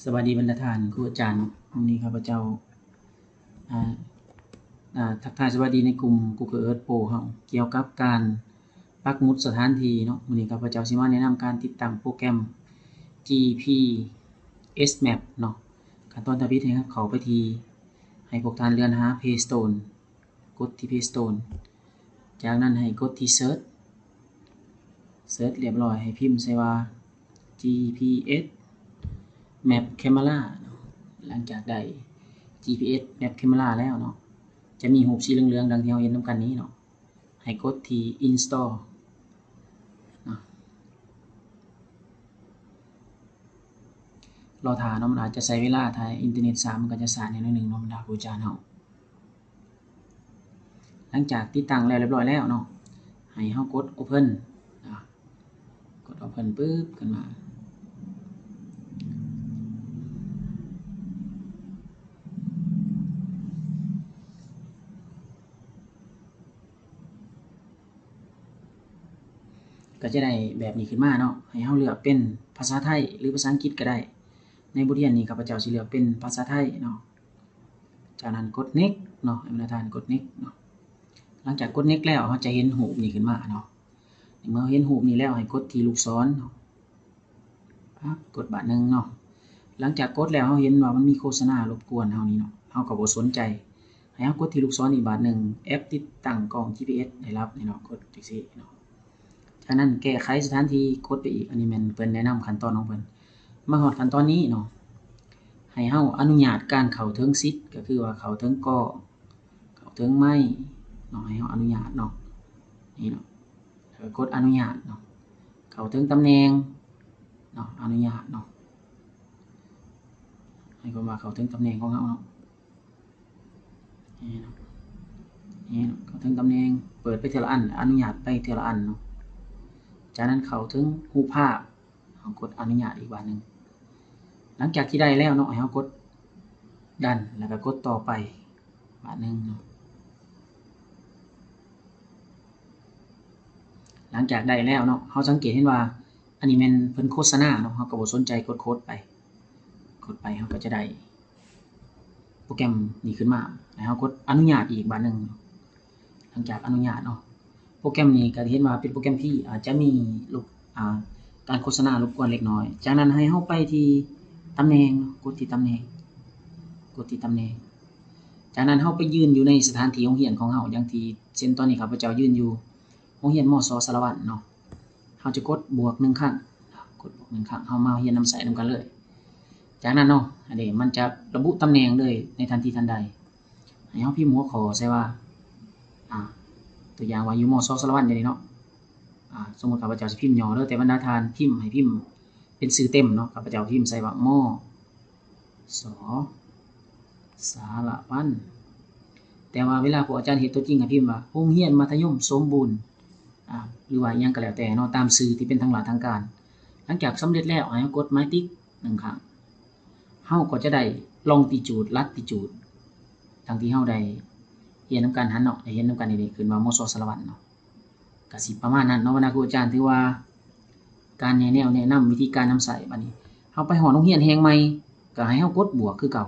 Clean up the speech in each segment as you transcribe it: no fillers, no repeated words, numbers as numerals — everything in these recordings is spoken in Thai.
สวัสดีบรรดาท่านครูอาจารย์วันนี้ข้าพเจ้าทักทายสวัสดีในกลุ่ม Google Earth Pro เฮาเกี่ยวกับการปักหมุดสถานที่เนาะวันนี้ข้าพเจ้าสิมาแนะนำการติดตั้งโปรแกรม GPS Map เนาะขั้นตอนต่อไปนี้ครับเข้าไปที่ให้พวกท่านเลื่อนหา Play Store กดที่ Play Store จากนั้นให้กดที่ Search เรียบร้อยให้พิมพ์ใส่ว่า GPS Map Camera หลังจากได้ GPS Map Camera แล้วเนาะจะมีรูปสีเหลืองๆดังที่เราเห็นนำกันนี้เนาะให้กดที่ Install เนาะรอท่าเนาะมันอาจจะใช้เวลาถ้าอินเทอร์เน็ตมันก็จะช้านิดนึงเนาะบรรดาครูอาจารย์เฮาหลังจากติดตั้งแล้วเรียบร้อยแล้วเนาะให้เฮากด Open กด Open ปึ๊บขึ้นมาก็จะได้แบบนี้ขึ้นมาเนาะให้เฮาเลือกเป็นภาษาไทยหรือภาษาอังกฤษก็ได้ในบทเรียนนี้ข้าพเจ้าสิเลือกเป็นภาษาไทยเนาะจากนั้นกด Next เนาะให้บรรดาท่านกด Next เนาะหลังจากกด Next แล้วเฮาจะเห็นรูปนี้ขึ้นมาเนาะเมื่อเห็นรูปนี้แล้วให้กดที่ลูกศรเนาะปั๊บกดบาทนึงเนาะหลังจากกดแล้วเฮาเห็นว่ามันมีโฆษณารบกวนเฮานี่เนาะเฮาก็บ่สนใจให้เฮากดที่ลูกศรอีกบาทนึงแอปติดตั้งกล้อง GPS ได้รับนี่เนาะกดจังซี่เนาะจากนั้นแก้ไขสถานที่กดไปอีกอันนี้แม่นเพิ่นแนะนำขั้นตอนของเพิ่นมาฮอดขั้นตอนนี้เนาะให้เฮาอนุญาตการเข้าถึงสิทธิ์ก็คือว่าเข้าถึงกล้องเข้าถึงไมค์เนาะให้เฮาอนุญาตเนาะนี่เนาะกดอนุญาตเนาะเข้าถึงตำแหน่งเนาะอนุญาตเนาะให้ความว่าเข้าถึงตำแหน่งของเฮาเนาะนี่เนาะเข้าถึงตำแหน่งเปิดไปทีละอันอนุญาตไปทีละอันเนาะจากนั้นเข้าถึงรูปภาพเฮากดอนุญาตอีกบาทนึงหลังจากที่ได้แล้วเนาะให้เฮากดดันแล้วก็กดต่อไปบาทนึงเนาะหลังจากได้แล้วเนาะเฮาสังเกตเห็นว่าอันนี้แม่นเพิ่นโฆษณาเนาะเฮาก็บ่สนใจกดไปเฮาก็จะได้โปรแกรมนี้ขึ้นมาแล้วเฮากดอนุญาตอีกบาทนึงหลังจากอนุญาตเนาะโปรแกรมนี้ก็เห็นว่าเป็นโปรแกรมที่อาจจะมีการโฆษณารบกวนเล็กน้อยจากนั้นให้เฮาไปที่ตำแหน่งกดที่ตำแหน่งจากนั้นเฮาไปยืนอยู่ในสถานที่โรงเรียนของเฮาอย่างที่เช่นตอนนี้ข้าพเจ้ายืนอยู่โรงเรียนมส.สารวัตรเนาะเฮาจะกดบวก1ครั้งกดบวก1ครั้งเฮามาเรียนนำใส่นำกันเลยจากนั้นเนาะอันนี้มันจะระบุตำแหน่งเลยในทันทีทันใดให้เฮาพิมพ์หัวข้อใส่ว่าตัวอย่างว่าอยู่มส.สารวัตรนี่เนาะสมมุติข้าพเจ้าสิพิมพ์ย่อเด้อแต่บรรดาท่านพิมพ์ให้พิมพ์เป็นชื่อเต็มเนาะข้าพเจ้าพิมพ์ใส่ว่ามส.สารวัตรแต่ว่าเวลาผู้อาจารย์เฮ็ดตัวจริงก็พิมพ์ว่าโรงเรียนมัธยมสมบูรณ์หรือว่าอิหยังก็แล้วแต่เนาะตามชื่อที่เป็นทางราชทางการหลังจากสำเร็จแล้วให้กดหมายติ๊ก1ครั้งเฮาก็จะได้ลองติจูดลัดติจูดทั้งที่เฮาได้เรียนนำกันหันเนาะได้เรียนนำกันนี่ขึ้นว่ามส.สารวัตรเนาะก็สิประมาณนั้นเนาะบรรดาครูอาจารย์ถือว่าการแนะนำวิธีการนำใส่บัดนี้เฮาไปฮอดโรงเรียนแห่งใหม่ก็ให้เฮากดบวกคือเก่า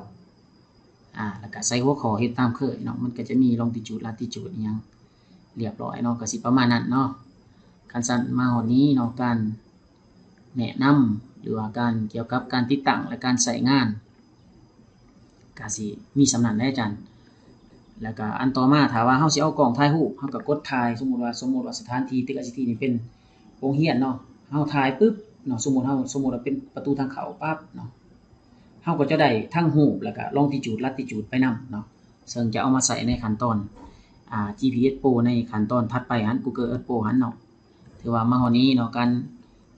แล้วก็ใส่หัวข้อเฮ็ดตามเคยเนาะมันก็จะมีลองติจูดลัดติจูดอิหยังเรียบร้อยเนาะก็สิประมาณนั้นเนาะคันซั่นมาฮอดนี้เนาะการแนะนำหรือว่าการเกี่ยวกับการติดตั้งและการใช้งานก็สิมีส่ำนั้นเด้ออาจารย์แล้วก็อันต่อมาถ้าว่าเฮาสิเอากล้องถ่ายรูปเฮาก็กดถ่ายสมมุติว่าสถานที่ตึก ICT นี่เป็นโรงเรียนเนาะเฮาถ่ายปึ๊บเนาะสมมุติว่าเป็นประตูทางเข้าปั๊บเนาะเฮาก็จะได้ทั้งรูปแล้วก็ลองติจูดลัดติจูดไปนำเนาะซึ่งจะเอามาใส่ในขั้นตอนGPS Pro ในขั้นตอนถัดไปหั้น Google Earth Pro หั้นเนาะถือว่ามาฮอดนี้เนาะการ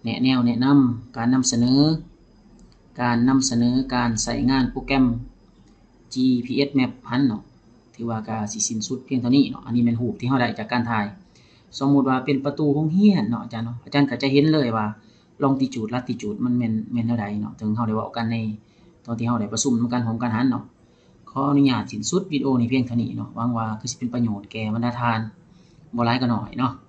แนะนำการนำเสนอการใช้งานโปรแกรม GPS Map หั้นเนาะถือว่าก็สิสิ้นสุดเพียงเท่านี้เนาะอันนี้แม่นรูปที่เฮาได้จากการถ่ายสมมุติว่าเป็นประตูโรงเรียนเนาะอาจารย์เนาะอาจารย์ก็จะเห็นเลยว่าลองติจูดลัดติจูดมันแม่นแนวใดเนาะถึงเฮาได้เว้ากันในตอนที่เฮาได้ประชุมนำกันโรงการหันเนาะขออนุญาตสิ้นสุดวิดีโอนี้เพียงเท่านี้เนาะหวังว่าคือสิเป็นประโยชน์แก่บรรดาท่านบ่หลายก็น้อยเนาะ